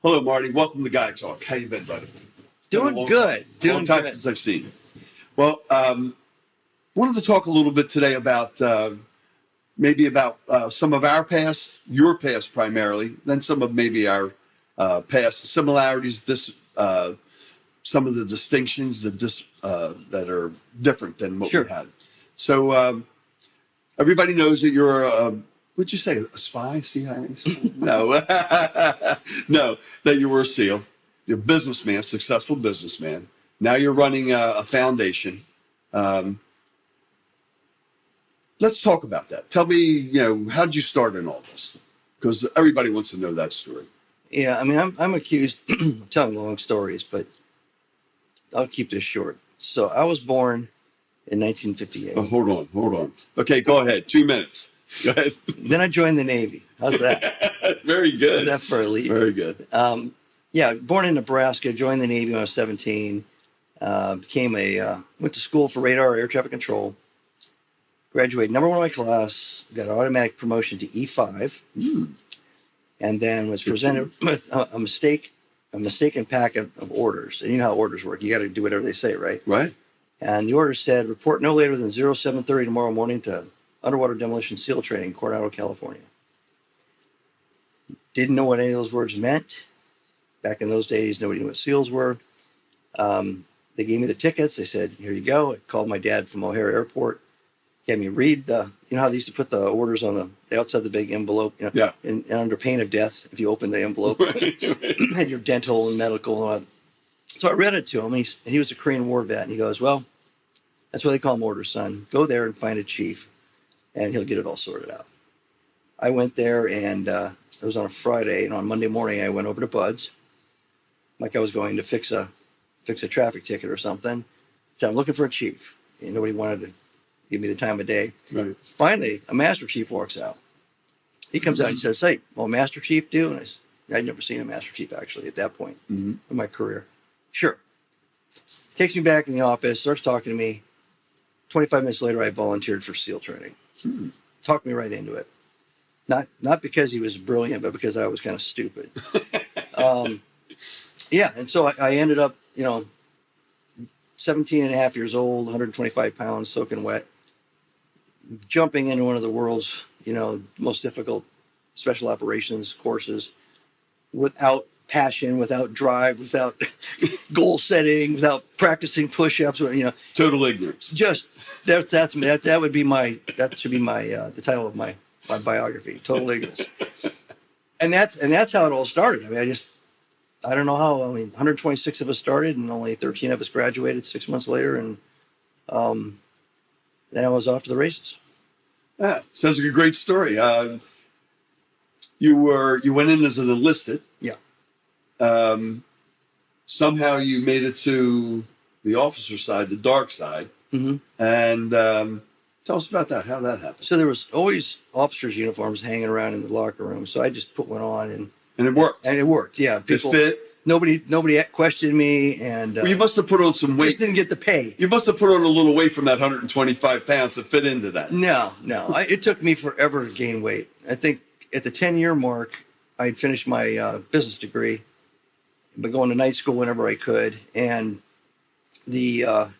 Hello, Marty. Welcome to Guy Talk. How you been, buddy? Doing good. Long time since I've seen you. Well, wanted to talk a little bit today about maybe about some of our past, your past primarily, then some of maybe our past similarities. Some of the distinctions that are different than what Sure. we had. So everybody knows that you're would you say a spy, CIA? No, no, that you were a SEAL. You're a businessman, successful businessman. Now you're running a foundation. Let's talk about that. Tell me, how did you start in all this? Because everybody wants to know that story. Yeah, I mean, I'm accused of telling long stories, but I'll keep this short. So I was born in 1958. Oh, hold on. Okay, go ahead. 2 minutes. Go ahead. Then I joined the Navy. How's that? Very good. That's for elite. Very good. Yeah, born in Nebraska, joined the Navy when I was 17. Went to school for radar air traffic control. Graduated number one in my class. Got an automatic promotion to E5. And then was presented with a mistaken packet of orders. And you know how orders work. You got to do whatever they say, right? Right. And the order said, report no later than 07:30 tomorrow morning to underwater demolition SEAL training, Coronado, California. Didn't know what any of those words meant. Back in those days, nobody knew what SEALs were. They gave me the tickets. They said, here you go. I called my dad from O'Hare Airport. He had me read how they usst to put the orders on the outside of the big envelope, Yeah. and under pain of death, if you open the envelope, had your dental and medical and all that. So I read it to him, and he was a Korean War vet, and he goes, well, that's what they call them orders, son. Go there and find a chief, and he'll get it all sorted out. I went there, and it was on a Friday, and on Monday morning, I went over to Bud's, like I was going to fix a traffic ticket or something. Said, I'm looking for a chief. And nobody wanted to give me the time of day. Right. Finally, a Master Chief walks out. He comes out and says, hey, well, Master Chief do? And I'd never seen a Master Chief, actually, at that point in my career. Sure. Takes me back in the office, starts talking to me. 25 minutes later, I volunteered for SEAL training. Talked me right into it. Not because he was brilliant, but because I was kind of stupid. Yeah, and so I ended up, 17 and a half years old, 125 pounds, soaking wet, jumping into one of the world's, most difficult special operations courses without passion, without drive, without goal setting, without practicing push-ups, Total ignorance. Just that should be the title of my biography, total ignorance. And that's how it all started. I mean, I don't know how. I mean, 126 of us started, and only 13 of us graduated 6 months later, and then I was off to the races. Yeah, sounds like a great story. You went in as an enlisted. Yeah. Somehow you made it to the officer side, the dark side, and tell us about that. How that happened. So there was always officers' uniforms hanging around in the locker room, so I just put one on, and it worked. And it worked. Yeah, It fit. Nobody questioned me, and Well, you must have put on some weight. Just didn't get the pay. You must have put on a little weight from that 125 pounds to fit into that. No. It took me forever to gain weight. I think at the 10-year mark, I'd finished my business degree, but going to night school whenever I could, and I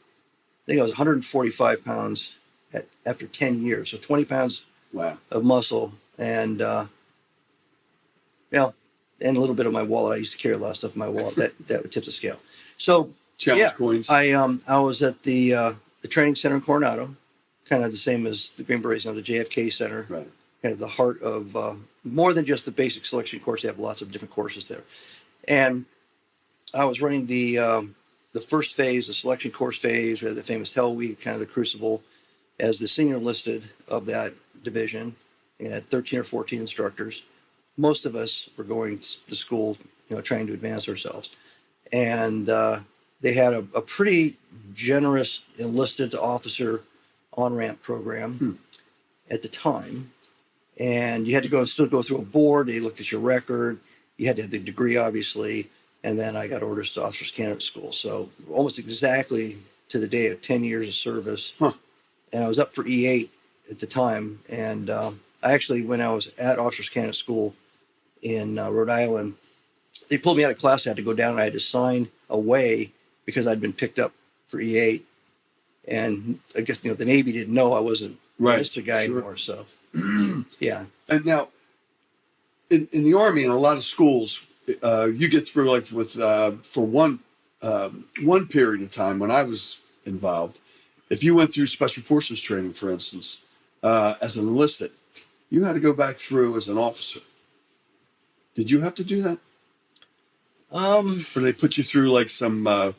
think I was 145 pounds after 10 years, so 20 pounds of muscle, and and a little bit of my wallet. I used to carry a lot of stuff in my wallet that would tip the scale. So Challenge coins. I was at the training center in Coronado, kind of the same as the Green Berets, the JFK Center, right. Kind of the heart of more than just the basic selection course. They have lots of different courses there, and I was running the first phase, the selection course phase, we had the famous Hell Week, kind of the crucible, as the senior enlisted of that division. We had 13 or 14 instructors. Most of us were going to school, trying to advance ourselves. And they had a pretty generous enlisted to officer on-ramp program at the time. And you had to still go through a board. They looked at your record. You had to have the degree, obviously. And then I got orders to officers candidate school. So almost exactly to the day of 10 years of service. And I was up for E8 at the time. And I actually, when I was at officers candidate school in Rhode Island, they pulled me out of class. I had to go down and I had to sign away because I'd been picked up for E8. And I guess, the Navy didn't know I wasn't Right. Mr. Guy Sure. anymore. So, yeah. And now, in the Army, in a lot of schools, you get through like with for one period of time when I was involved. If you went through Special Forces training, for instance, as an enlisted, you had to go back through as an officer. Did you have to do that? Or they put you through like some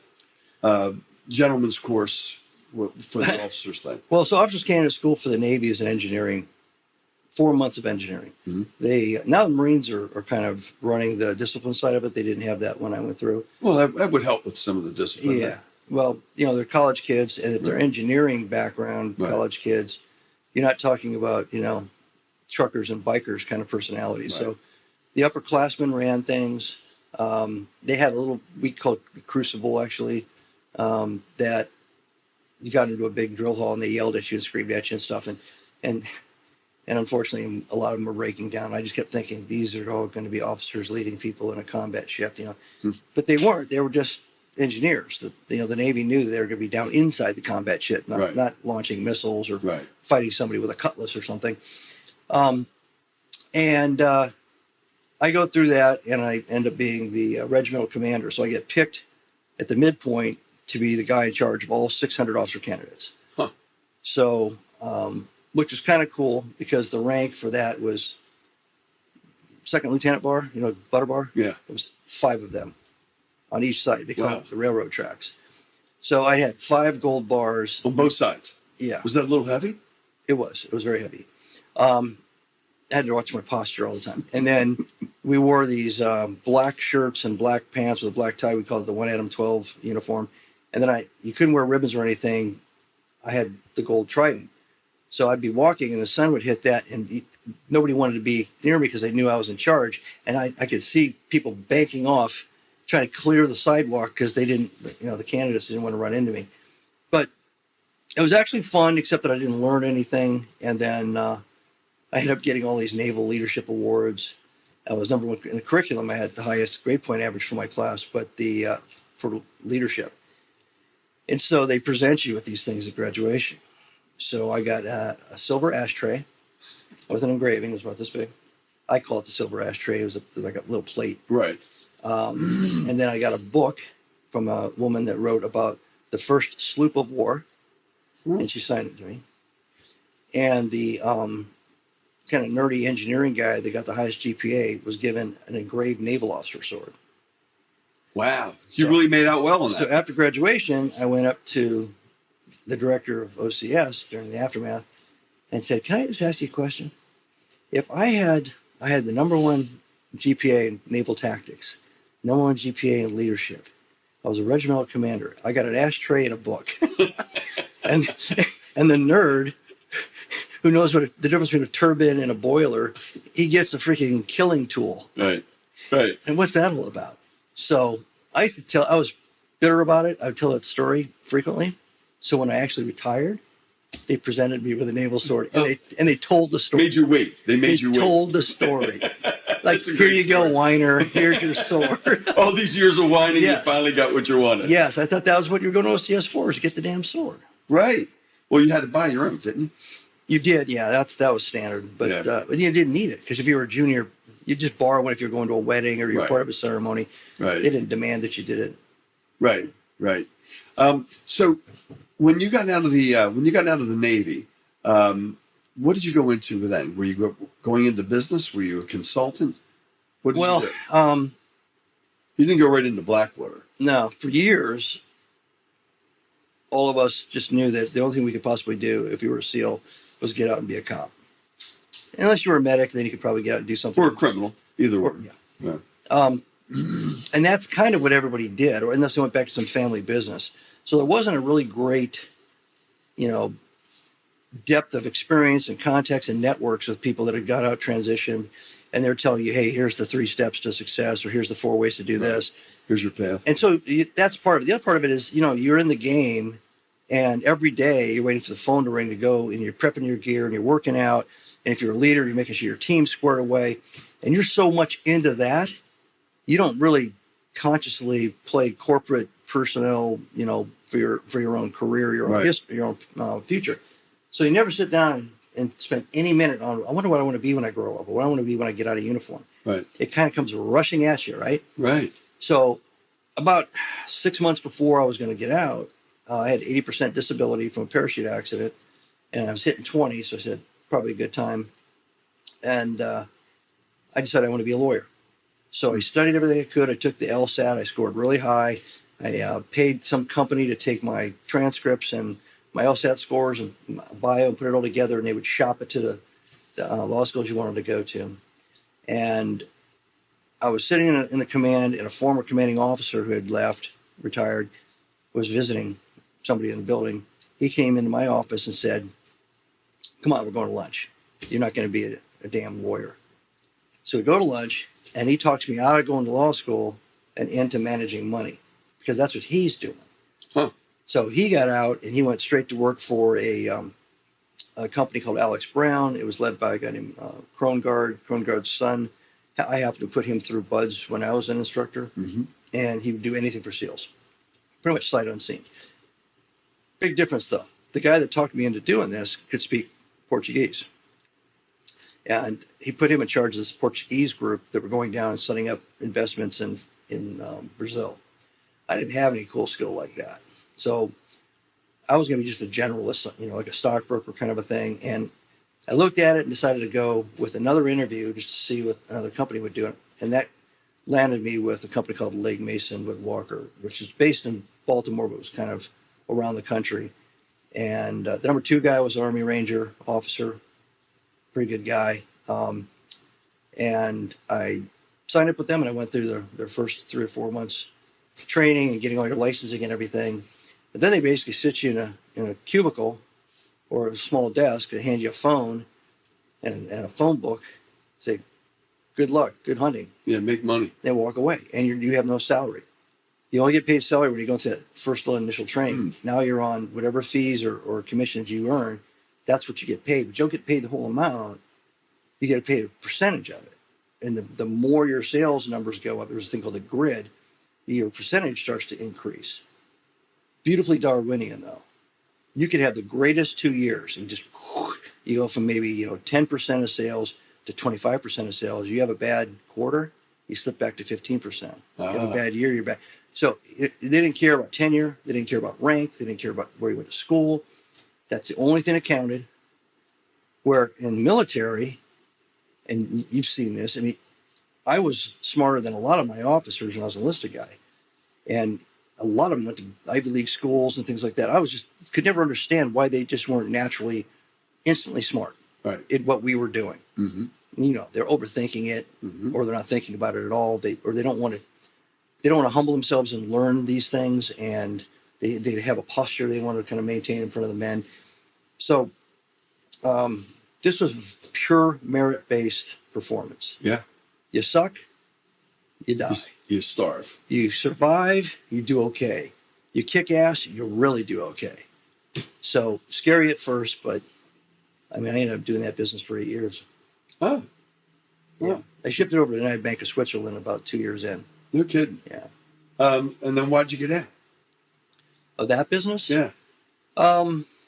gentleman's course for the officers thing? Well, so Officers Candidate School for the Navy is an engineering, 4 months of engineering. Mm-hmm. Now the Marines are kind of running the discipline side of it. They didn't have that when I went through. Well, that would help with some of the discipline. Yeah. Well, they're college kids, and if they're engineering background college kids, you're not talking about, truckers and bikers kind of personalities. Right. So the upperclassmen ran things. They had a little week called the Crucible, actually, that you got into a big drill hall and they yelled at you and screamed at you and stuff. And unfortunately, a lot of them were breaking down. I just kept thinking, these are all going to be officers leading people in a combat ship, But they weren't. They were just engineers. The Navy knew they were going to be down inside the combat ship, not launching missiles or fighting somebody with a cutlass or something. And I go through that, and I end up being the regimental commander. So I get picked at the midpoint to be the guy in charge of all 600 officer candidates. Huh. So, which was kind of cool because the rank for that was second lieutenant bar, butter bar. Yeah. It was 5 of them on each side. They call it the railroad tracks. So I had 5 gold bars. On both sides? Yeah. Was that a little heavy? It was very heavy. I had to watch my posture all the time. And then we wore these black shirts and black pants with a black tie. We called it the 1 Adam 12 uniform. And then you couldn't wear ribbons or anything. I had the gold trident. So I'd be walking and the sun would hit that, and nobody wanted to be near me because they knew I was in charge. And I could see people banking off, trying to clear the sidewalk because they didn't, the candidates didn't want to run into me. But it was actually fun, except that I didn't learn anything. And then I ended up getting all these naval leadership awards. I was number 1 in the curriculum. I had the highest grade point average for my class, but for leadership. And so they present you with these things at graduation. So I got a silver ashtray with an engraving. It was about this big. I call it the silver ashtray. It was like a little plate. Right. And then I got a book from a woman that wrote about the first sloop of war, and she signed it to me. And the kind of nerdy engineering guy that got the highest GPA was given an engraved naval officer sword. Wow. You really made out well on that. So after graduation, I went up to the director of OCS during the aftermath and said, "Can I just ask you a question? If I had the number 1 GPA in naval tactics, number 1 GPA in leadership, I was a regimental commander. I got an ashtray and a book." and the nerd who knows what the difference between a turbine and a boiler, he gets a freaking killing tool. Right. Right. And what's that all about? So I was bitter about it. I would tell that story frequently. So when I actually retired, they presented me with a naval sword, and they told the story. Made you wait. They made you wait. Told the story. Like, here you go, whiner. Here's your sword. All these years of whining, Yes. you finally got what you wanted. Yes, I thought that was what you were going to OCS for, is to get the damn sword. Right. Well, you had to buy your own, didn't you? You did, yeah. That was standard, but you didn't need it because if you were a junior, you just borrow one if you're going to a wedding or you're part of a ceremony. Right. They didn't demand that you did it. Right. Right. So when you got out of the Navy, what did you go into then? Were you going into business? Were you a consultant? What did you do? You didn't go right into Blackwater. No, for years, all of us just knew that the only thing we could possibly do if you were a SEAL was get out and be a cop. Unless you were a medic, then you could probably get out and do something. Or a criminal, either way. Yeah. And that's kind of what everybody did, or unless they went back to some family business. So there wasn't a really great, depth of experience and context and networks with people that had got out, transitioned, and they're telling you, hey, here's the 3 steps to success, or here's the 4 ways to do this. Here's your path. And so that's part of it. The other part of it is, you're in the game, and every day you're waiting for the phone to ring to go, and you're prepping your gear, and you're working out. And if you're a leader, you're making sure your team's squared away. And you're so much into that you don't really consciously play corporate personnel, for your own career, your own Right. history, your own future. So you never sit down and spend any minute on, I wonder what I want to be when I grow up, or what I want to be when I get out of uniform. Right. It kind of comes rushing at you, right? Right. So about 6 months before I was going to get out, I had 80% disability from a parachute accident, and I was hitting 20, so I said, probably a good time. And I decided I want to be a lawyer. So I studied everything I could. I took the LSAT. I scored really high. I paid some company to take my transcripts and my LSAT scores and my bio and put it all together, and they would shop it to the law schools you wanted to go to. And I was sitting in the command, and a former commanding officer who had left, retired, was visiting somebody in the building. He came into my office and said, "Come on, we're going to lunch. You're not going to be a damn lawyer." So we go to lunch, and he talks me out of going to law school and into managing money, because that's what he's doing. Huh. So he got out and he went straight to work for a company called Alex Brown. It was led by a guy named Krongard's son. I happened to put him through BUDS when I was an instructor, Mm-hmm. and he would do anything for SEALs, pretty much sight unseen. Big difference, though. The guy that talked me into doing this could speak Portuguese. And he put him in charge of this Portuguese group that were going down and setting up investments in Brazil. I didn't have any cool skill like that. So I was going to be just a generalist, like a stockbroker kind of a thing. And I looked at it and decided to go with another interview just to see what another company would do. And that landed me with a company called Legg Mason Wood Walker, which is based in Baltimore, but was kind of around the country. And the number 2 guy was an Army Ranger officer, pretty good guy. And I signed up with them, and I went through their first 3 or 4 months training and getting all your licensing and everything. But then they basically sit you in a cubicle or a small desk and hand you a phone and a phone book, say, "Good luck, good hunting." Yeah, make money. They walk away, and you have no salary. You only get paid salary when you go through that first little initial training. Now you're on whatever fees or commissions you earn. That's what you get paid, but you don't get paid the whole amount. You get paid a percentage of it. And the more your sales numbers go up, there's a thing called the grid, your percentage starts to increase. Beautifully Darwinian, though. You could have the greatest 2 years and just, you go from maybe 10% of sales to 25% of sales. You have a bad quarter, you slip back to 15%. You have a bad year, you're back. So they didn't care about tenure. They didn't care about rank. They didn't care about where you went to school. That's the only thing that counted. Where in military, and you've seen this, I mean, I was smarter than a lot of my officers when I was an enlisted guy. And a lot of them went to Ivy League schools and things like that. I could never understand why they just weren't naturally, instantly smart in what we were doing. Mm-hmm. They're overthinking it, Mm-hmm. or they're not thinking about it at all. They don't want to humble themselves and learn these things, and they have a posture they want to kind of maintain in front of the men. So this was pure merit-based performance. Yeah. You suck, you die. You starve. You survive, you do okay. You kick ass, you really do okay. So scary at first, but I ended up doing that business for 8 years. Oh. Yeah. I shifted over to the United Bank of Switzerland about 2 years in. No kidding. Yeah. And then why'd you get out? Of that business? Yeah.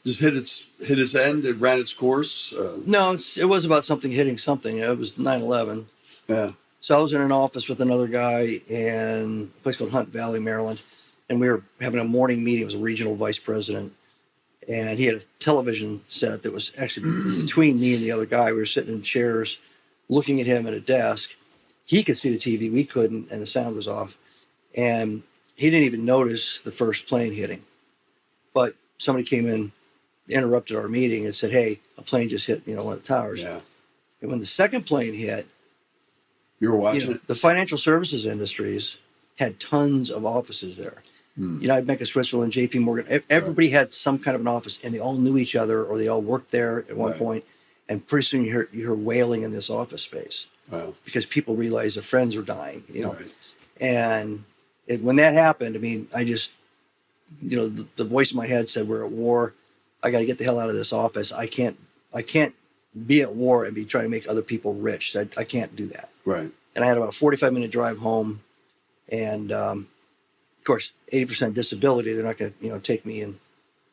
Just hit its end. It ran its course. No, it was about something hitting something. It was 9/11. Yeah. So I was in an office with another guy in a place called Hunt Valley, Maryland, and we were having a morning meeting. It was a regional vice president, and he had a television set that was actually between me and the other guy. We were sitting in chairs, looking at him at a desk. He could see the TV, we couldn't, and the sound was off. And he didn't even notice the first plane hitting. But somebody came in, interrupted our meeting, and said, "Hey, a plane just hit, one of the towers." Yeah. And when the second plane hit, You were watching it? the financial services industries had tons of offices there. United Bank of Switzerland, JP Morgan, everybody had some kind of an office, and they all knew each other, or they all worked there at one point. And pretty soon you hear wailing in this office space. Wow. Because people realize their friends are dying, Right. And when that happened, I just, the voice in my head said, "We're at war. I got to get the hell out of this office. I can't be at war and be trying to make other people rich. I can't do that." Right. And I had about a 45-minute drive home. And of course, 80% disability. They're not going to, take me in.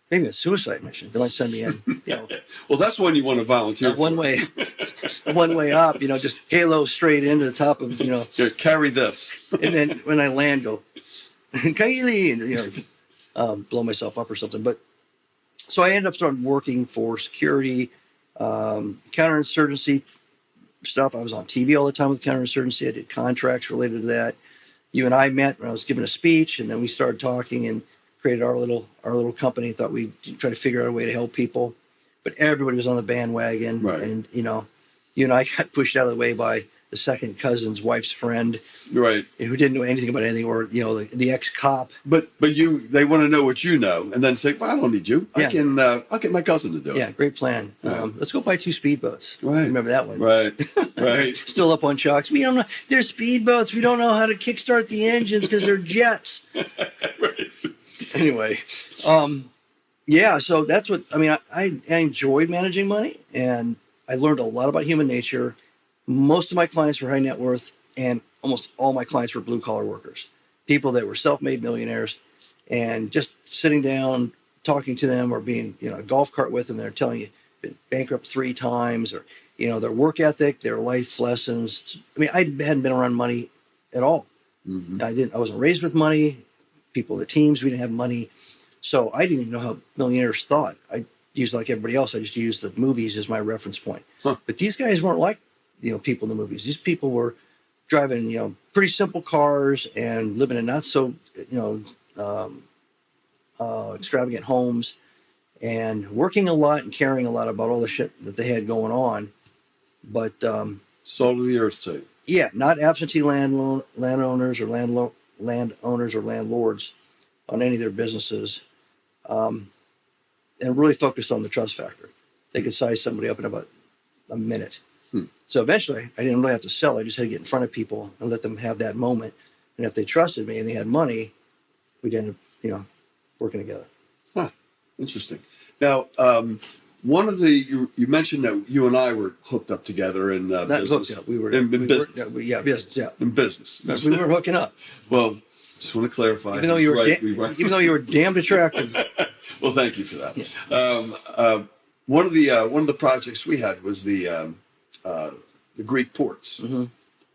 Maybe a suicide mission. They might send me in, Well, that's one you want to volunteer one for. one way up. Just halo straight into the top of, Here, carry this. and then when I land, go, Kylie, and blow myself up or something. But so I ended up starting working for security, counterinsurgency stuff. I was on TV all the time with counterinsurgency. I did contracts related to that. You and I met when I was giving a speech, and then we started talking and created our little company. Thought we'd try to figure out a way to help people, but everybody was on the bandwagon, Right. And you and I got pushed out of the way by the second cousin's wife's friend, Right. who didn't know anything about anything, or the ex-cop. But they want to know what you know, and then say, "Well, I don't need you. Yeah. I'll get my cousin to do it." Yeah, great plan. Yeah. Let's go buy 2 speedboats. Right. Remember that one? Right. Right. Still up on shocks. We don't know. They're speedboats. We don't know how to kickstart the engines because they're jets. Right. Anyway, yeah. So that's what I mean. I enjoyed managing money, and I learned a lot about human nature. Most of my clients were high net worth, and almost all my clients were blue collar workers, people that were self-made millionaires, and just sitting down, talking to them, or being a golf cart with them. They're telling you been bankrupt 3 times, or their work ethic, their life lessons. I mean, I hadn't been around money at all. Mm-hmm. I wasn't raised with money. People, the teams, we didn't have money, so I didn't even know how millionaires thought. I used, like everybody else, I just used the movies as my reference point. Huh. But these guys weren't like people in the movies. These people were driving pretty simple cars and living in not so extravagant homes, and working a lot and caring a lot about all the shit that they had going on. But Salt of the earth type. yeah, not absentee landowners or landlords on any of their businesses, and really focused on the trust factor. They could size somebody up in about a minute. So eventually, I didn't really have to sell. I just had to get in front of people and let them have that moment. And if they trusted me and they had money, we'd end up, working together. Huh. Interesting. Now, one of you mentioned that you and I were hooked up together in Not business. hooked up. We were in business. business. Yeah, In business. we weren't hooking up. Well, just want to clarify. Even though you were, Right, we weren't. even though you were damned attractive. Well, thank you for that. Yeah. One of the projects we had was the Greek ports, Mm-hmm.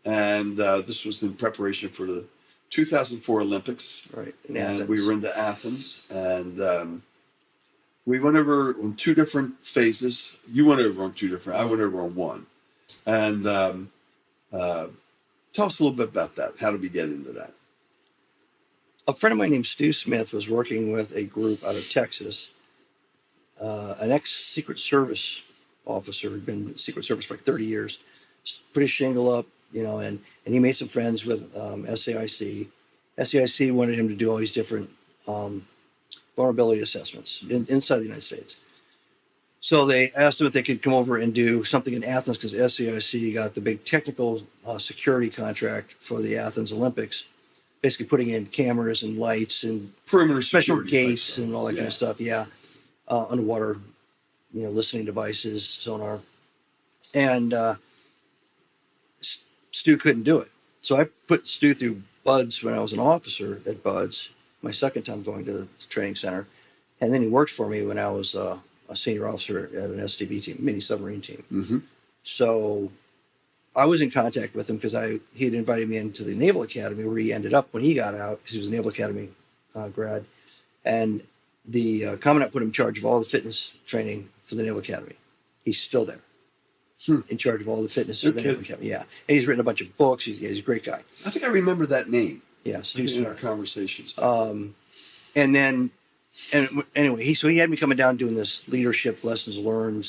and this was in preparation for the 2004 Olympics. Right. And we were into Athens, and we went over on 2 different phases. You went over on 2 different. I went over on 1. And tell us a little bit about that. How did we get into that? A friend of mine named Stu Smith was working with a group out of Texas, an ex-Secret Service officer who'd been in Secret Service for like 30 years, put his shingle up, and he made some friends with SAIC. SAIC wanted him to do all these different vulnerability assessments inside the United States. So they asked him if they could come over and do something in Athens, because SAIC got the big technical security contract for the Athens Olympics, basically putting in cameras and lights and Perimeter special security gates type stuff. and all that kind of stuff. Yeah. Underwater, listening devices, sonar. And Stu couldn't do it. So I put Stu through BUDS when I was an officer at BUDS, my second time going to the training center. And then he worked for me when I was a senior officer at an SDB team, mini submarine team. Mm-hmm. So I was in contact with him because he had invited me into the Naval Academy, where he ended up when he got out, because he was a Naval Academy grad. And the Commandant put him in charge of all the fitness training for the Naval Academy. He's still there, in charge of all the fitness for the Naval Academy. Yeah, and he's written a bunch of books. He's a great guy. I think I remember that name. Yeah, Stu In our Smith. conversations. And then, anyway, he had me coming down doing this leadership lessons learned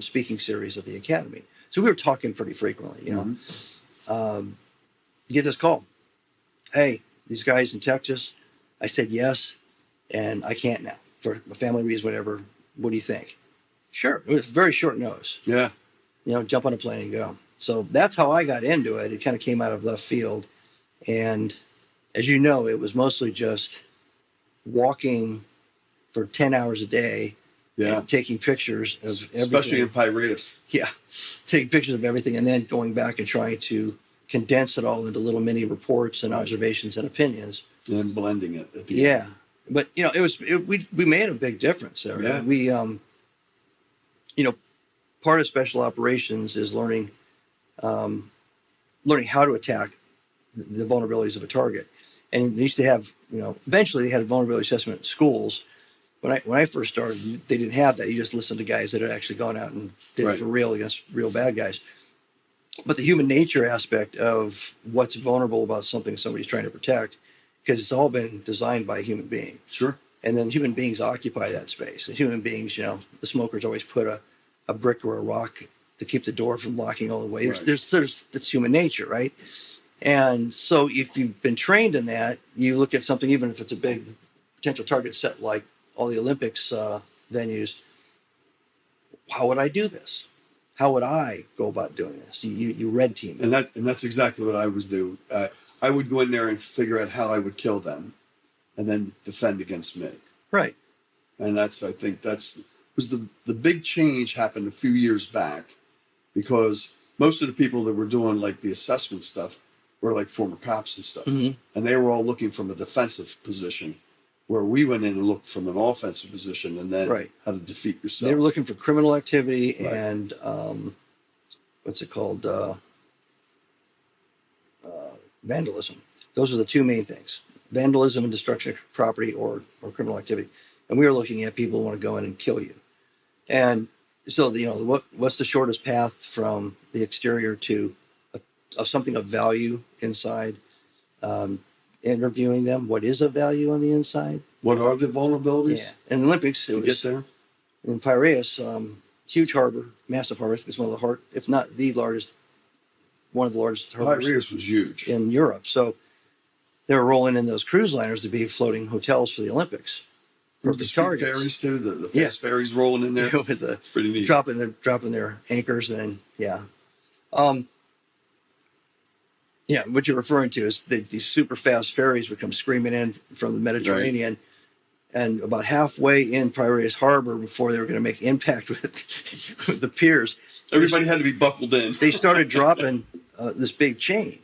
speaking series at the Academy. So we were talking pretty frequently, Get this call. Hey, these guys in Texas. I said yes, and I can't now for family reasons, whatever. What do you think? Sure. It was very short notice. Yeah. Jump on a plane and go. So that's how I got into it. It kind of came out of left field. And as you know, it was mostly just walking for 10 hours a day. Yeah. And taking pictures of everything. Especially in Piraeus. Yeah. Taking pictures of everything and then going back and trying to condense it all into little mini reports and Right. observations and opinions. And blending it at the Yeah. end. But, we made a big difference there. Yeah. We, part of special operations is learning how to attack the vulnerabilities of a target. And they used to have, eventually they had a vulnerability assessment in schools. When I first started, they didn't have that. You just listened to guys that had actually gone out and did Right. it for real against real bad guys. But the human nature aspect of what's vulnerable about something somebody's trying to protect, because it's all been designed by a human being. Sure. And then human beings occupy that space. And human beings, the smokers always put a brick or a rock to keep the door from locking all the way. Right. That's human nature, right? And so if you've been trained in that, you look at something, even if it's a big potential target set like all the Olympics venues, how would I do this? How would I go about doing this? You red team it. And that's exactly what I would do. I would go in there and figure out how I would kill them, and then defend against me. Right. And I think was the big change happened a few years back, because most of the people that were doing like the assessment stuff were like former cops and stuff, Mhm. and they were all looking from a defensive position, where we went in and looked from an offensive position, and then Right. how to defeat yourself. They were looking for criminal activity Right. and what's it called? Vandalism. Those are the two main things: vandalism and destruction of property, or criminal activity. And we were looking at people who want to go in and kill you. And so, what's the shortest path from the exterior to of something of value inside? Interviewing them. What is of value on the inside? What are the vulnerabilities Yeah. In the Olympics, it to was get there? in Piraeus, huge harbor, massive harbor. It's one of the if not the largest, one of the largest harbors Piraeus was huge. in Europe. So they were rolling in those cruise liners to be floating hotels for the Olympics. With the Perfect speed targets. ferries too, the Yeah. fast ferries rolling in there. With the It's pretty neat. dropping their anchors, and what you're referring to is these super fast ferries would come screaming in from the Mediterranean, and about halfway in Piraeus Harbor, before they were going to make impact with the piers, Everybody had to be buckled in. they started dropping this big chain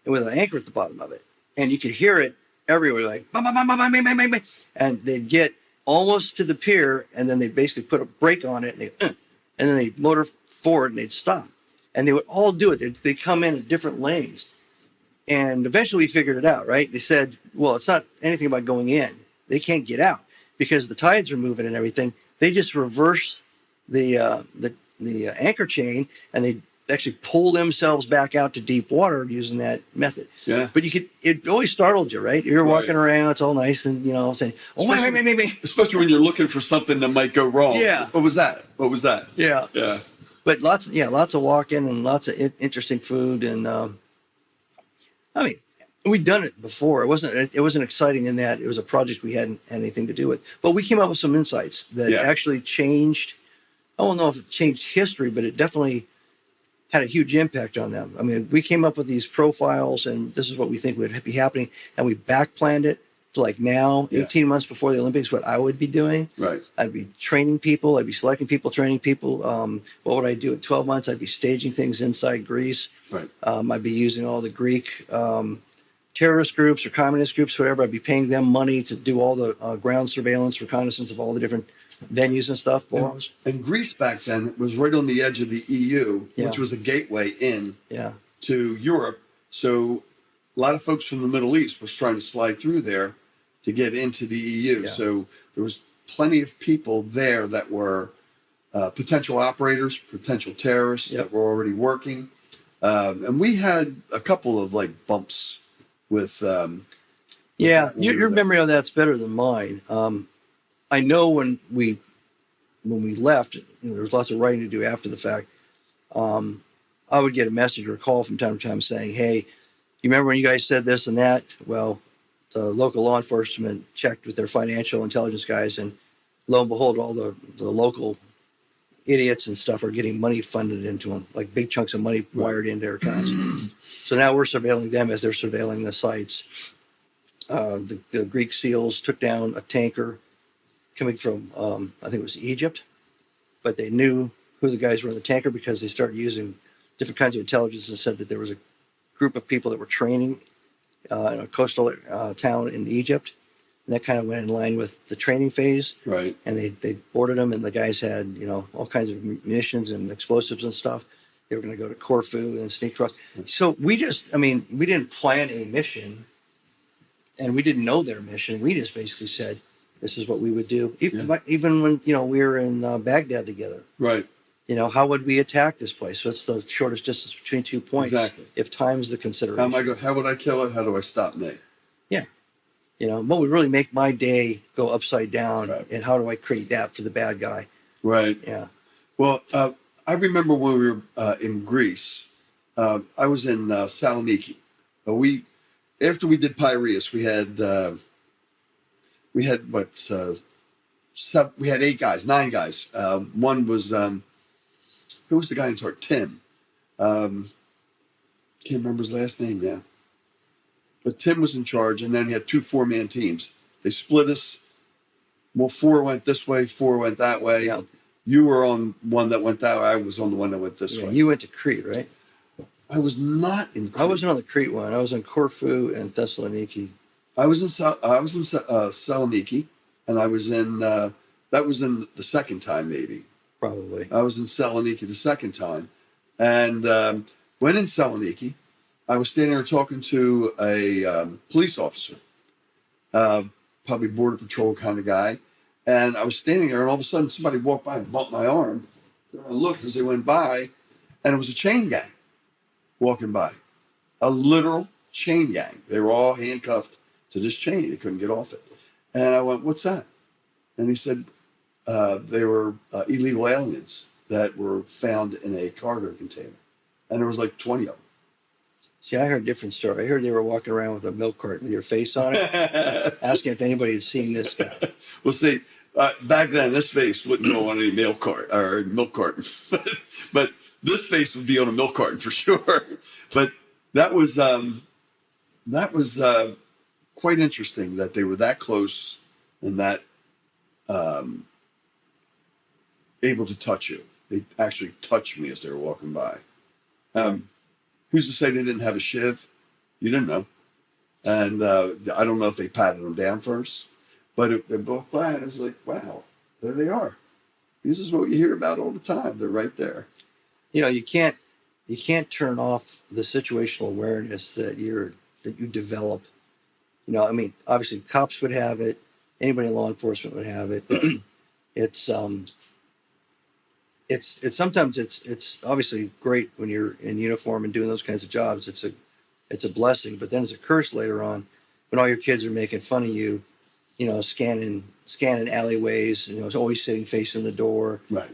with an anchor at the bottom of it, and you could hear it everywhere, like bang, bang, bang, bang, bang, bang, bang, bang. And they'd get almost to the pier, and then they basically put a brake on it, and then they motor forward and they'd stop, and they would all do it. They'd come in different lanes, and eventually we figured it out. Right? They said, well, it's not anything about going in; they can't get out because the tides are moving and everything. They just reverse the anchor chain, and they actually pull themselves back out to deep water using that method. Yeah. But it always startled you, right? You're Right. walking around, it's all nice, and saying, "Oh, wait." Especially when you're looking for something that might go wrong. Yeah. What was that? What was that? Yeah. Yeah. But lots of walking and lots of interesting food, and we'd done it before. It wasn't exciting in that it was a project we hadn't had anything to do with, but we came up with some insights that Yeah. actually changed. I don't know if it changed history, but it definitely had a huge impact on them. I mean, we came up with these profiles, and this is what we think would be happening, and we back planned it to like now, Yeah. 18 months before the Olympics, what I would be doing. Right. I'd be training people. I'd be selecting people, training people. What would I do at 12 months? I'd be staging things inside Greece. Right. I'd be using all the Greek terrorist groups or communist groups, whatever. I'd be paying them money to do all the ground surveillance, reconnaissance of all the different venues and stuff for us. And Greece back then was right on the edge of the EU, Yeah. which was a gateway in Yeah. to Europe. So a lot of folks from the Middle East was trying to slide through there to get into the EU. Yeah. So there was plenty of people there that were potential operators, potential terrorists Yep. that were already working. And we had a couple of like bumps with. Yeah, when we were your there. memory on that's better than mine. I know when we left, there was lots of writing to do after the fact. I would get a message or a call from time to time saying, "Hey, you remember when you guys said this and that?" Well, the local law enforcement checked with their financial intelligence guys, and lo and behold, all the local idiots and stuff are getting money funded into them, like big chunks of money wired into their accounts. So now we're surveilling them as they're surveilling the sites. The Greek SEALs took down a tanker coming from, I think it was Egypt, but they knew who the guys were in the tanker because they started using different kinds of intelligence and said that there was group of people that were training in a coastal town in Egypt. And that kind of went in line with the training phase. Right. And they boarded them, and the guys had, you know, all kinds of munitions and explosives and stuff. They were going to go to Corfu and sneak across. So we didn't plan a mission, and we didn't know their mission. We just basically said, this is what we would do. Even when, you know, we were in Baghdad together. Right. You know, how would we attack this place? So it's the shortest distance between 2 points. Exactly. If time's the consideration. How would I kill it? How do I stop me? Yeah. You know, what would really make my day go upside down, Right. and how do I create that for the bad guy? Right. Yeah. Well, I remember when we were in Greece. I was in Saloniki. After we did Piraeus, we had we had 9 guys. One was who was the guy in charge? Tim. Can't remember his last name now. But Tim was in charge, and then he had 2 4-man teams. They split us. Well, 4 went this way, 4 went that way. Yeah. You were on one that went that way. I was on the one that went this way. You went to Crete, right? I was not in Crete. I wasn't on the Crete one. I was in Corfu and Thessaloniki. I was in Saloniki, and I was in that was in the second time, maybe. Probably. I was in Saloniki the second time, and when in Saloniki, I was standing there talking to a police officer, probably border patrol kind of guy, and I was standing there, and all of a sudden somebody walked by and bumped my arm. And I looked as they went by, and it was a chain gang walking by, a literal chain gang. They were all handcuffed to this chain. They couldn't get off it. And I went, "What's that?" And he said they were illegal aliens that were found in a cargo container, and there was like 20 of them. See, I heard a different story. I heard they were walking around with a milk carton with your face on it, asking if anybody had seen this guy. Well, see, back then this face wouldn't go on any milk carton, but this face would be on a milk carton for sure. But that was quite interesting that they were that close and that able to touch you. They actually touched me as they were walking by. Who's to say they didn't have a shiv? You didn't know. And I don't know if they patted them down first, but they walked by and it was like, wow, there they are. This is what you hear about all the time. They're right there. You know, you can't turn off the situational awareness that you develop. You know, I mean, obviously cops would have it. Anybody in law enforcement would have it. It's sometimes it's obviously great when you're in uniform and doing those kinds of jobs. It's a blessing, but then it's a curse later on when all your kids are making fun of you, you know, scanning alleyways, you know, always sitting facing the door, Right.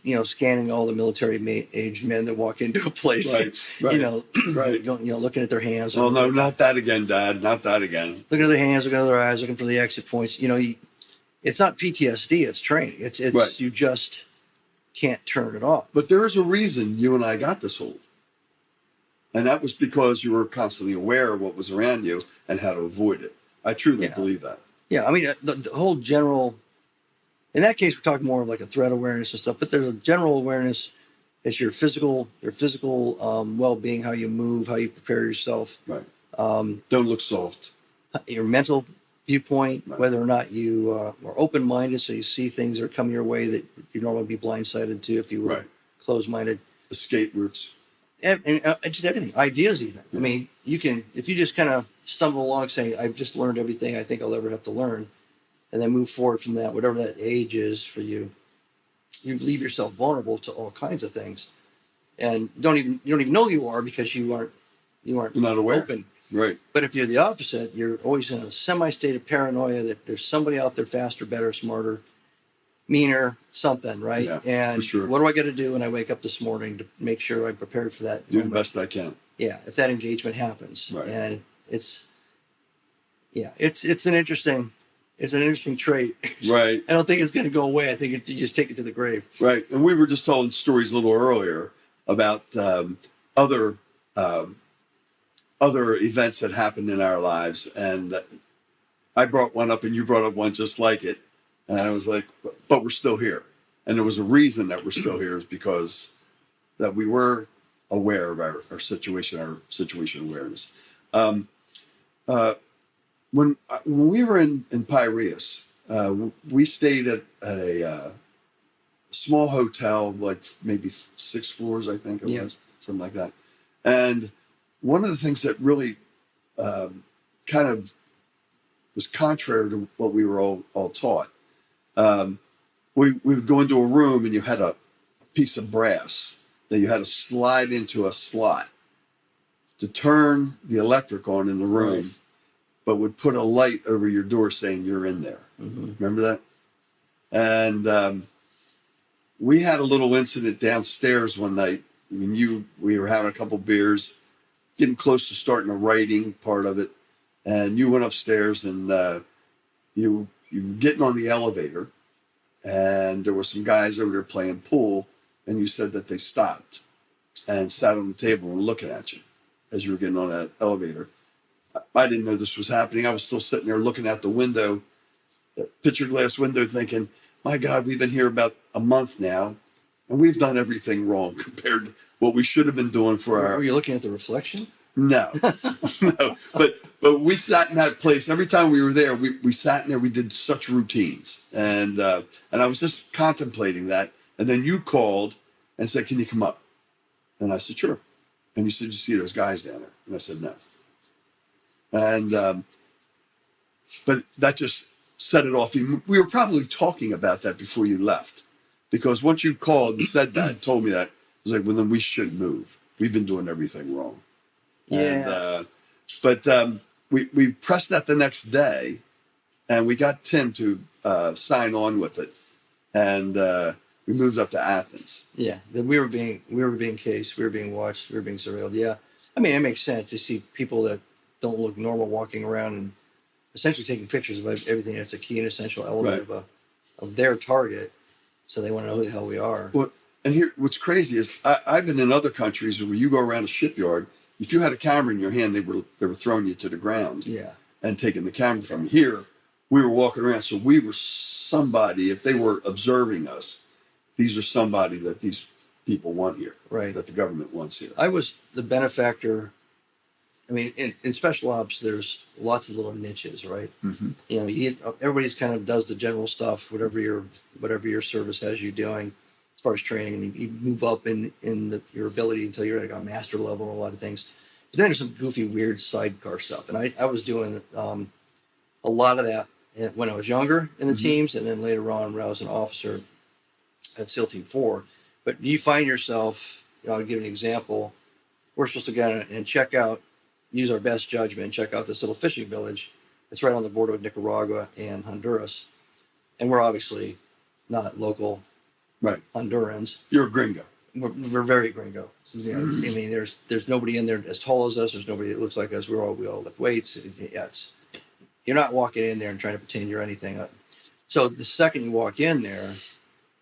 You know, scanning all the military aged men that walk into a place, Right. you know, Right. you know, looking at their hands. Oh no, not that again, Dad. Not that again. Looking at their hands, looking at their eyes, looking for the exit points. You know, it's not PTSD, it's training. It's Right. You just can't turn it off. But there is a reason you and I got this hold. And that was because you were constantly aware of what was around you and how to avoid it. I truly believe that. Yeah, I mean, the whole general, in that case, we're talking more of like a threat awareness and stuff, but there's a general awareness is your physical well-being, how you move, how you prepare yourself. Right. Don't look soft. Your mental viewpoint, Right. whether or not you are open-minded, so you see things that are coming your way that you normally be blindsided to if you were Right. closed-minded. Escape routes. And just everything, ideas even. I mean, you can, if you just kind of stumble along saying, I've just learned everything I think I'll ever have to learn, and then move forward from that, whatever that age is for you, you leave yourself vulnerable to all kinds of things. And you don't even know you are because you aren't You're not aware. open. Right. But if you're the opposite, you're always in a semi-state of paranoia that there's somebody out there faster, better, smarter, meaner, something, right? Yeah, and for sure. what do I got to do when I wake up this morning to make sure I'm prepared for that? Do the moment? best I can. Yeah, if that engagement happens. Right. And it's an interesting trait. Right. I don't think it's going to go away. I think you just take it to the grave. Right. And we were just telling stories a little earlier about other events that happened in our lives. And I brought one up and you brought up one just like it. And I was like, but we're still here. And there was a reason that we're still here is because that we were aware of our situation awareness. Um, when we were in Piraeus, we stayed at a small hotel, like maybe 6 floors, I think it was, something like that. And one of the things that really kind of was contrary to what we were all taught. We would go into a room and you had a piece of brass that you had to slide into a slot to turn the electric on in the room, but would put a light over your door saying you're in there. Remember that? And we had a little incident downstairs one night when we were having a couple beers, getting close to starting the writing part of it, and you went upstairs and you were getting on the elevator, and there were some guys over there playing pool, and you said that they stopped and sat on the table and were looking at you as you were getting on that elevator. I didn't know this was happening. I was still sitting there looking out the window, the picture glass window, thinking, my God, we've been here about a month now, and we've done everything wrong compared to what we should have been doing for our... Were you looking at the reflection? No, no. But we sat in that place. Every time we were there, we sat in there, we did such routines. And I was just contemplating that. And then you called and said, can you come up? And I said, sure. And you said, you see those guys down there? And I said, no. And, but that just set it off. We were probably talking about that before you left, because once you called and said that, told me that, I was like, well, then we should move. We've been doing everything wrong. Yeah. And, but we pressed that the next day, and we got Tim to sign on with it, and we moved up to Athens. Yeah, that we were being cased, we were being watched, we were being surveilled. Yeah, I mean, it makes sense to see people that don't look normal walking around and essentially taking pictures of everything that's a key and essential element of their target. So they want to know who the hell we are. Well, and here, what's crazy is I've been in other countries where you go around a shipyard. If you had a camera in your hand, they were throwing you to the ground. Yeah. And taking the camera from you. Here, we were walking around, so we were somebody. If they were observing us, these are somebody that these people want here, right? That the government wants here. I was the benefactor. I mean, in special ops, there's lots of little niches, right? Mm-hmm. You know, everybody's kind of does the general stuff, whatever your service has you doing as far as training, and you move up in your ability until you're at a master level and a lot of things. But then there's some goofy, weird sidecar stuff, and I was doing a lot of that when I was younger in the teams, and then later on when I was an officer at SEAL Team 4. But you find yourself, I'll give an example. We're supposed to go and use our best judgment, check out this little fishing village. It's right on the border of Nicaragua and Honduras. And we're obviously not local Hondurans. You're a gringo. We're very gringo. I mean, there's nobody in there as tall as us. There's nobody that looks like us. We all lift weights. You're not walking in there and trying to pretend you're anything. So the second you walk in there,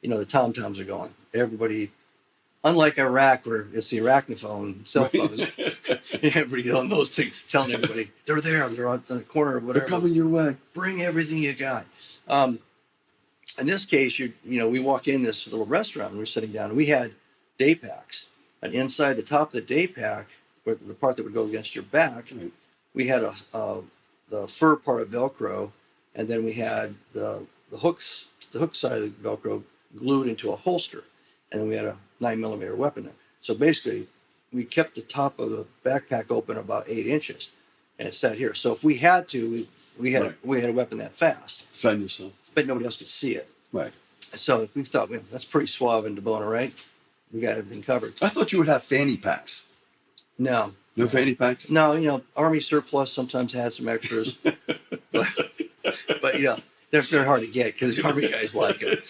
the tom-toms are going. Everybody, unlike Iraq, where it's the arachnophone cell phones, everybody on those things telling everybody, they're there, they're on the corner or whatever. They're coming your way. Bring everything you got. In this case, we walk in this little restaurant and we're sitting down, and we had day packs. And inside the top of the day pack, where the part that would go against your back, we had the fur part of Velcro, and then we had the hook side of the Velcro glued into a holster, and then we had a 9mm weapon there. So basically, we kept the top of the backpack open about 8 inches, and it sat here. So if we had to, we had a weapon that fast. Defend yourself. But nobody else could see it. Right. So we thought, well, that's pretty suave and Debona, right? We got everything covered. I thought you would have fanny packs. No. No fanny packs? No, Army surplus sometimes had some extras. but they're hard to get because the Army guys like it.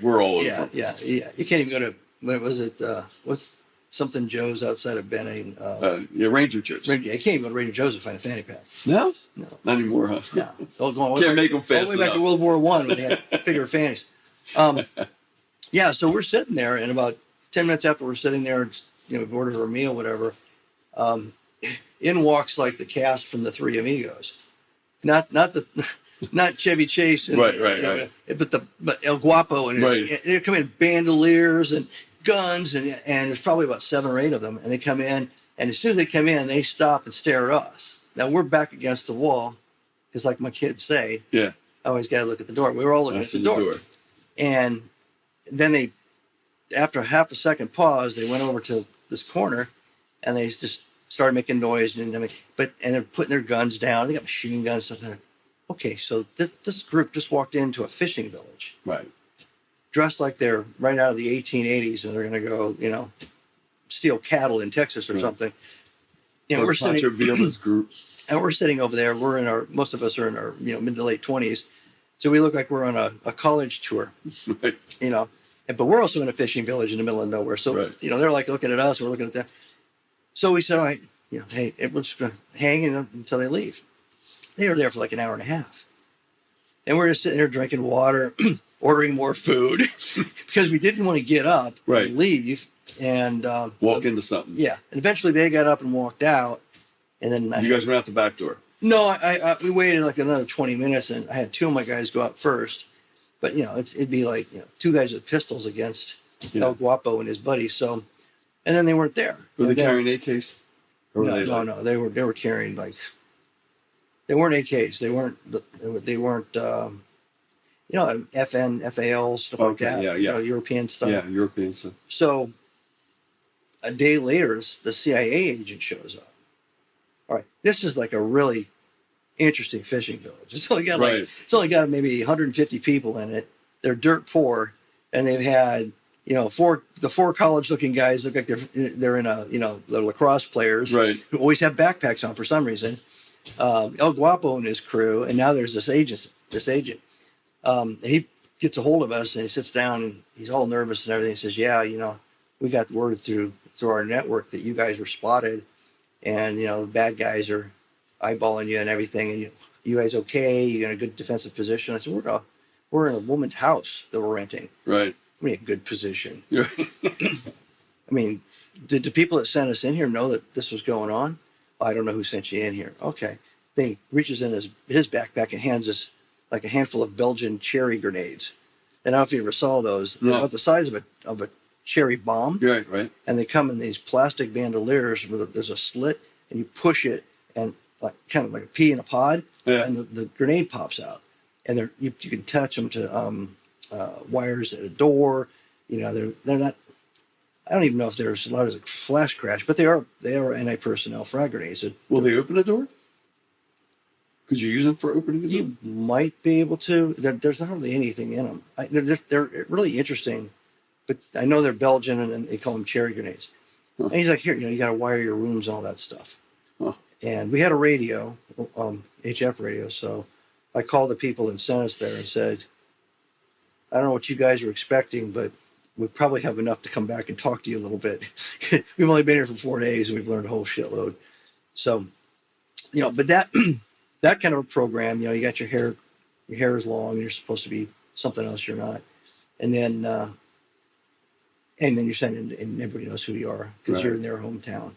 We're all over. Yeah. You can't even go to, what was it, what's something Joe's outside of Benning? Ranger Joe's. You can't even go to Ranger Joe's to find a fanny pack. No? No. Not anymore, huh? No. Can't make them fast all the way back to World War I when they had bigger fannies. So we're sitting there, and about 10 minutes after we're sitting there, we've ordered our meal, whatever, in walks like the cast from the Three Amigos. Not Chevy Chase, and, right. but El Guapo, and they're coming bandoliers, and guns, and there's probably about 7 or 8 of them, and they come in, and as soon as they come in, they stop and stare at us. Now we're back against the wall, because like my kids say, Yeah. I always got to look at the door. We were all looking That's at the in door. And then they, after half a second pause, they went over to this corner, and they just started making noise, and they're putting their guns down. They got machine guns, stuff like that. Okay, so this group just walked into a fishing village, Right. dressed like they're right out of the 1880s, and they're going to go, steal cattle in Texas or something. And we're sitting, group. and we're sitting over there. Most of us are in our mid to late 20s, so we look like we're on a college tour, Right. but we're also in a fishing village in the middle of nowhere. So Right. they're like looking at us, we're looking at them. So we said, all right, hey, we're just going to hang until they leave. They were there for like an hour and a half, and we're just sitting there drinking water, ordering more food because we didn't want to get up Right. and leave and Walk into something. yeah. And eventually they got up and walked out, and then You guys went out the back door. no, we waited like another 20 minutes, and I had 2 of my guys go out first. But it'd be like 2 guys with pistols against El Guapo and his buddies. So, and then they weren't there. Were they And then- carrying AKs? Or were No. They were carrying they weren't AKs. They weren't FN, FAL stuff like Okay, that. yeah. European stuff. Yeah, European stuff. So a day later, the CIA agent shows up. All right, this is like a really interesting fishing village. It's only got maybe 150 people in it. They're dirt poor, and they've had 4 college-looking guys look like they're in the lacrosse players. Right. Who always have backpacks on for some reason. El Guapo and his crew, and now there's this agent. And he gets a hold of us, and he sits down, and he's all nervous and everything. He says, "Yeah, we got word through our network that you guys were spotted, and the bad guys are eyeballing you and everything. And you guys okay? You in a good defensive position?" I said, "We're in a woman's house that we're renting. Right. I mean, a good position. Right. I mean, did the people that sent us in here know that this was going on?" "I don't know who sent you in here." "Okay." Then he reaches in his backpack and hands us like a handful of Belgian cherry grenades. And I don't know if you ever saw those. They're about the size of a cherry bomb. Right. And they come in these plastic bandoliers where there's a slit, and you push it, and kind of like a pea in a pod, Yeah. and the grenade pops out. And you can attach them to wires at a door. They're not. I don't even know if there's a lot of flash crash, but they are anti-personnel frag grenades. Will they open the door? Could you use them for opening the door? You might be able to. There's not really anything in them. They're really interesting, but I know they're Belgian, and they call them cherry grenades. Huh. And he's like, "Here, you got to wire your rooms and all that stuff." Huh. And we had a radio, HF radio, so I called the people that sent us there and said, "I don't know what you guys are expecting, but we probably have enough to come back and talk to you a little bit. We've only been here for 4 days, and we've learned a whole shitload." So, but that that kind of a program, you got your hair is long, and you're supposed to be something else you're not, and then you're sending, and everybody knows who you are because you're in their hometown.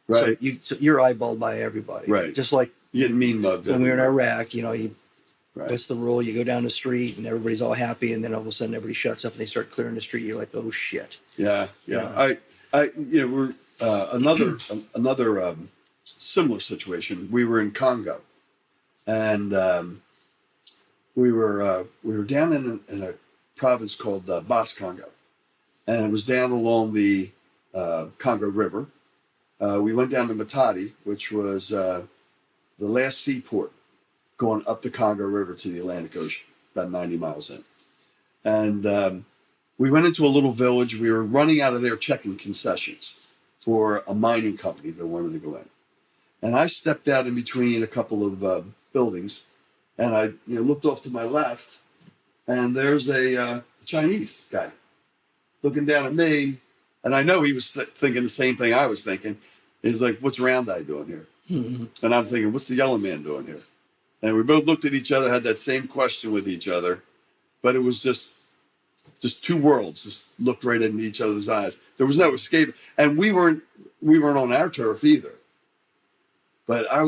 Right. So you're eyeballed by everybody. Right. Just like You get mean mugged. when we were in Iraq, Right. what's the rule? You go down the street and everybody's all happy, and then all of a sudden everybody shuts up and they start clearing the street. You're like, "Oh shit." Yeah. We're another similar situation. We were in Congo, and we were down in a province called Bas Congo, and it was down along the Congo River. We went down to Matadi, which was the last seaport going up the Congo River to the Atlantic Ocean, about 90 miles in. And we went into a little village. We were running out of there checking concessions for a mining company that wanted to go in. And I stepped out in between a couple of buildings, and I looked off to my left, and there's a Chinese guy looking down at me. And I know he was thinking the same thing I was thinking. He's like, "What's Round Eye doing here?" Mm-hmm. And I'm thinking, "What's the Yellow Man doing here?" And we both looked at each other, had that same question with each other, but it was just 2 worlds just looked right into each other's eyes. There was no escape, and we weren't on our turf either. But I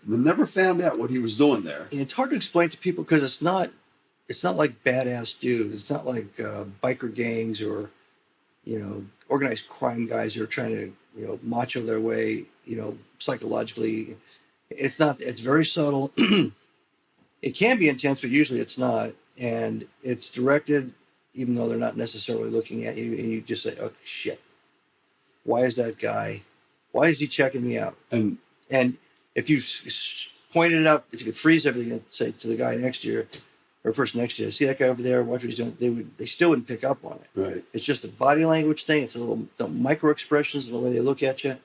never found out what he was doing there. It's hard to explain to people because it's not like badass dudes. It's not like biker gangs or organized crime guys who are trying to, macho their way, psychologically. It's very subtle. It can be intense, but usually it's not. And it's directed, even though they're not necessarily looking at you, and you just say, oh, shit. Why is that guy? Why is he checking me out? And if you pointed it out, if you could freeze everything and say to the guy next to you or person next to you, see that guy over there, watch what he's doing, they still wouldn't pick up on it. Right. It's just a body language thing. It's the micro expressions and the way they look at you.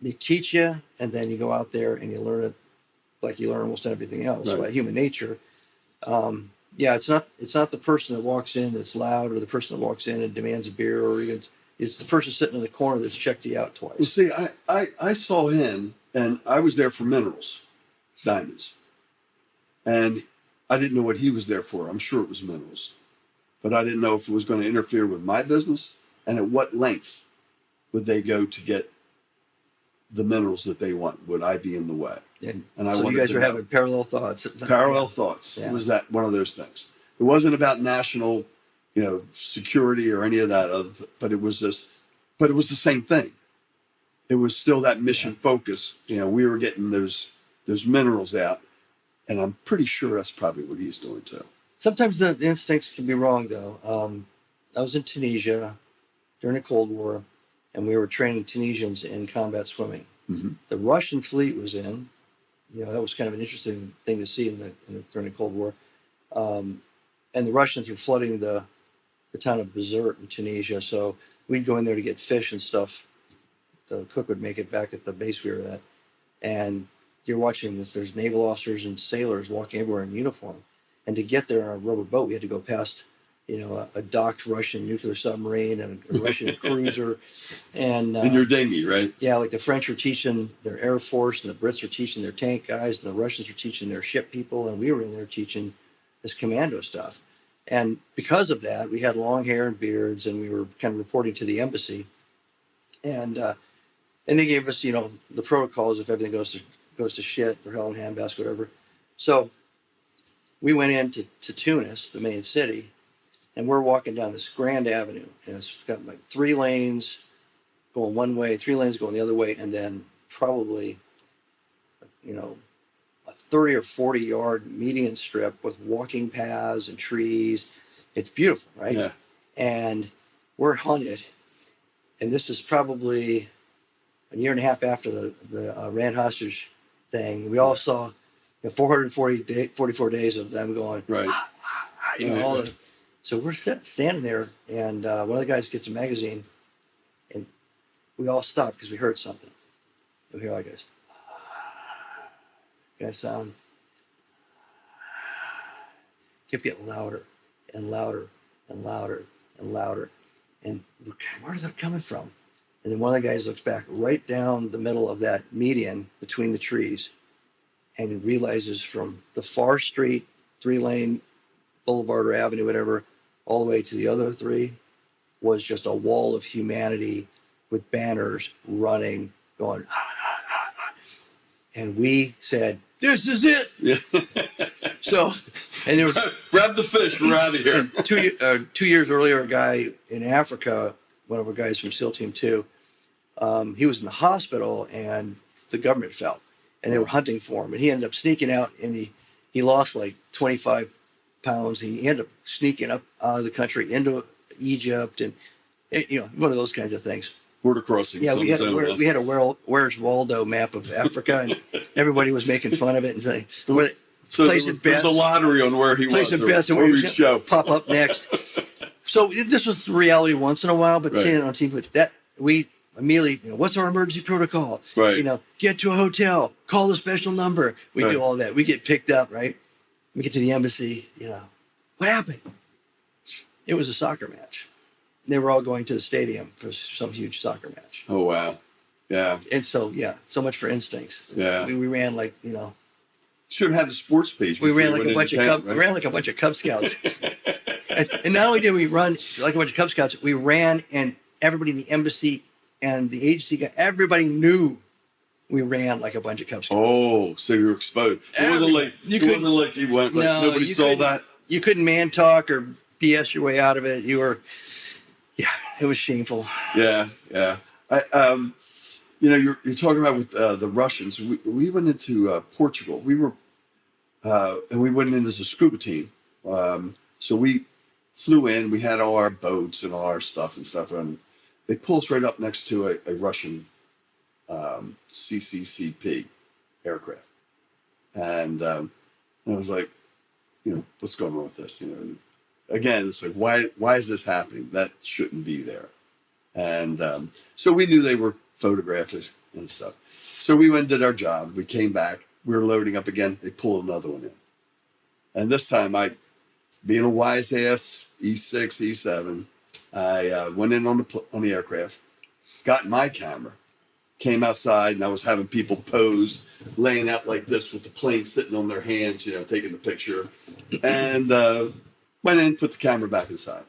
They teach you, and then you go out there and you learn it like you learn almost everything else by human nature. It's not the person that walks in that's loud, or the person that walks in and demands a beer, or even it's the person sitting in the corner that's checked you out twice. Well, see, I saw him, and I was there for minerals, diamonds, and I didn't know what he was there for. I'm sure it was minerals, but I didn't know if it was going to interfere with my business, and at what length would they go to get the minerals that they want. Would I be in the way? And I so you guys are having parallel thoughts. Parallel thoughts. Yeah. Was that one of those things? It wasn't about national, security or any of that. But it was the same thing. It was still that mission focus. We were getting those minerals out, and I'm pretty sure that's probably what he's doing too. Sometimes the instincts can be wrong, though. I was in Tunisia during the Cold War, and we were training Tunisians in combat swimming. Mm-hmm. The Russian fleet was in. That was kind of an interesting thing to see during the Cold War. And the Russians were flooding the town of Beret in Tunisia. So we'd go in there to get fish and stuff. The cook would make it back at the base we were at. And you're watching this, there's naval officers and sailors walking everywhere in uniform. And to get there on a rubber boat, we had to go past, a docked Russian nuclear submarine and a Russian cruiser. And your dinghy, right? Yeah, like the French were teaching their Air Force, and the Brits were teaching their tank guys, and the Russians were teaching their ship people, and we were in there teaching this commando stuff. And because of that, we had long hair and beards, and we were kind of reporting to the embassy. And they gave us, the protocols if everything goes to shit or hell in a handbasket, whatever. So we went into Tunis, the main city, and we're walking down this grand avenue, and it's got like 3 lanes going one way, 3 lanes going the other way, and then probably, a 30 or 40 yard median strip with walking paths and trees. It's beautiful, right? Yeah. And we're hunted, and this is probably a year and a half after the Iran hostage thing. We all saw 444 days of them going, right. So we're standing there, and one of the guys gets a magazine, and we all stop because we heard something. And we hear like this. That sound kept getting louder and louder and louder and louder. And where's that coming from? And then one of the guys looks back right down the middle of that median between the trees, and he realizes from the far street, 3-lane boulevard or avenue, whatever, all the way to the other 3 was just a wall of humanity with banners running, going, and we said, "This is it." Yeah. So, and there was grab the fish. We're out of here. 2 years earlier, a guy in Africa, one of our guys from SEAL Team 2, he was in the hospital, and the government fell, and they were hunting for him, and he ended up sneaking out, and he lost like 25 pounds. He ended up sneaking up out of the country into Egypt, and one of those kinds of things. Border crossing. Yeah, we had a Where's Waldo map of Africa, and everybody was making fun of it and saying, so there's a lottery on where he was. Bets and where he was going to pop up next. So this was reality once in a while, but seeing it on TV, that we immediately, what's our emergency protocol? Right. Get to a hotel, call the special number. We do all that. We get picked up, right? We get to the embassy, what happened? It was a soccer match. They were all going to the stadium for some huge soccer match. Oh, wow. Yeah. And so, so much for instincts. Yeah. We ran like, should have had the sports page. We ran like a bunch of Cub Scouts. and not only did we run like a bunch of Cub Scouts, we ran, and everybody in the embassy and the agency, everybody knew we ran like a bunch of Cub Scouts. Oh, so you were exposed. It wasn't like you went, like nobody saw that. You couldn't man talk or BS your way out of it. You were, Yeah, it was shameful. Yeah, yeah. You're talking about with the Russians. We went into Portugal. And we went in as a scuba team. So we flew in. We had all our boats and all our stuff and stuff, and they pull us right up next to a Russian CCCP aircraft, and I was like, what's going on with this? Again, it's like, why is this happening? That shouldn't be there. And so we knew they were photographers and stuff. So we went and did our job. We came back. We were loading up again. They pull another one in. And this time, being a wise ass, E6, E7, I went in on the aircraft, got my camera, came outside, and I was having people pose, laying out like this with the plane sitting on their hands, taking the picture. And went in, put the camera back inside.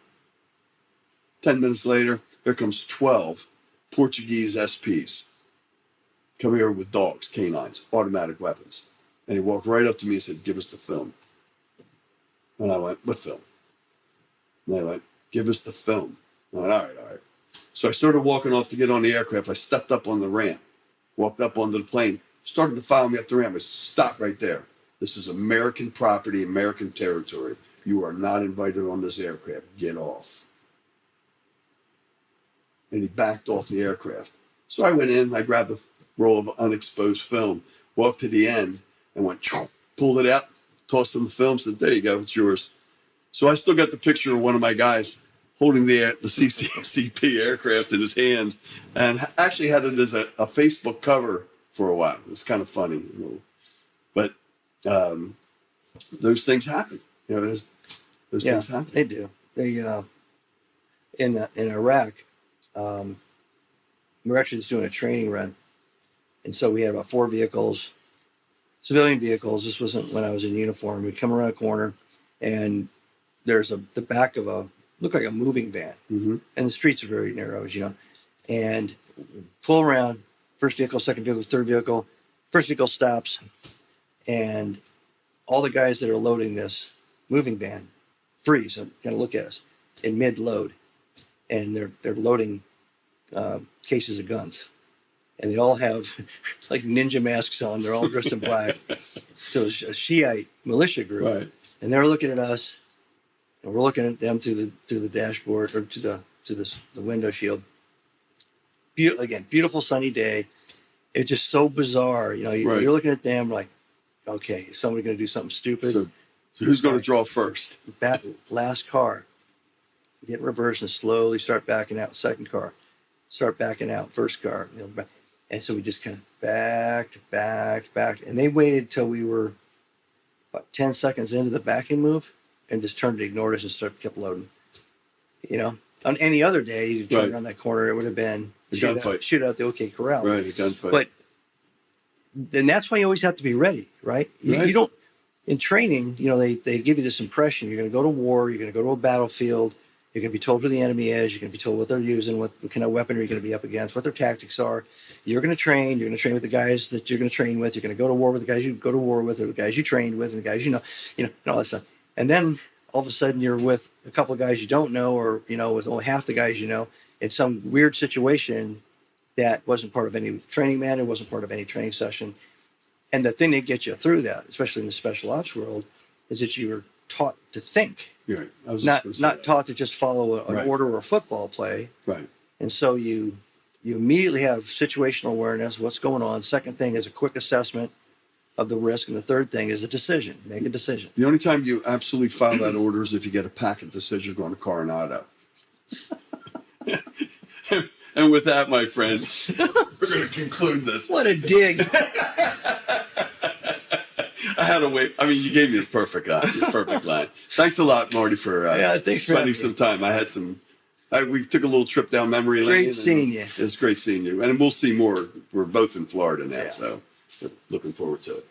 10 minutes later, here comes 12 Portuguese SPs. Come here with dogs, canines, automatic weapons. And he walked right up to me and said, give us the film. And I went, what film? And they went, give us the film. I went, all right. So I started walking off to get on the aircraft. I stepped up on the ramp, walked up onto the plane, started to follow me up the ramp. I stopped right there. This is American property, American territory. You are not invited on this aircraft. Get off. And he backed off the aircraft. So I went in, I grabbed a roll of unexposed film, walked to the end, and went, pulled it out, tossed him the film, said, there you go, it's yours. So I still got the picture of one of my guys holding the CCCP aircraft in his hand, and actually had it as a Facebook cover for a while. It was kind of funny. But those things happen. Those things happen. They do. They in Iraq, we're actually just doing a training run. And so we had about 4 vehicles, civilian vehicles. This wasn't when I was in uniform. We'd come around a corner, and there's the back of looked like a moving van. Mm-hmm. And the streets are very narrow, and pull around, first vehicle, second vehicle, third vehicle. First vehicle stops, and all the guys that are loading this moving van freeze and kind of look at us in mid-load. And they're loading cases of guns. And they all have like ninja masks on. They're all dressed in black. So it's a Shiite militia group. Right. And they're looking at us, and we're looking at them through the dashboard or to the window shield. Beautiful sunny day. It's just so bizarre. You're looking at them like, okay, is somebody going to do something stupid? So who's going to draw first? That last car, get in reverse and slowly start backing out. Second car, start backing out. First car, and so we just kind of backed, and they waited till we were about 10 seconds into the backing move, and just turned and ignored us and kept loading. On any other day, you turn around that corner, it would have been shoot out the OK Corral. Right, a gunfight. But then that's why you always have to be ready, right? You don't. In training, they give you this impression you're going to go to war, you're going to go to a battlefield, you're going to be told who the enemy is, you're going to be told what they're using, what kind of weaponry you're going to be up against, what their tactics are. You're going to train with the guys that you're going to train with. You're going to go to war with the guys you go to war with, or the guys you trained with, and the guys and all that stuff. And then all of a sudden you're with a couple of guys you don't know, or with only half the guys in some weird situation that wasn't part of any training manual, wasn't part of any training session. And the thing that gets you through that, especially in the special ops world, is that you were taught to think, right. not taught to just follow an order or a football play. Right. And so you immediately have situational awareness, what's going on. Second thing is a quick assessment of the risk, and the third thing is a decision. Make a decision. The only time you absolutely follow that order is if you get a packet decision going to Coronado. And with that, my friend, we're going to conclude this. What a dig. I had to wait. I mean, you gave me the perfect line. Thanks a lot, Marty, for thanks for spending some time. I had we took a little trip down memory lane. Great seeing you. It was great seeing you. And we'll see more. We're both in Florida now, so looking forward to it.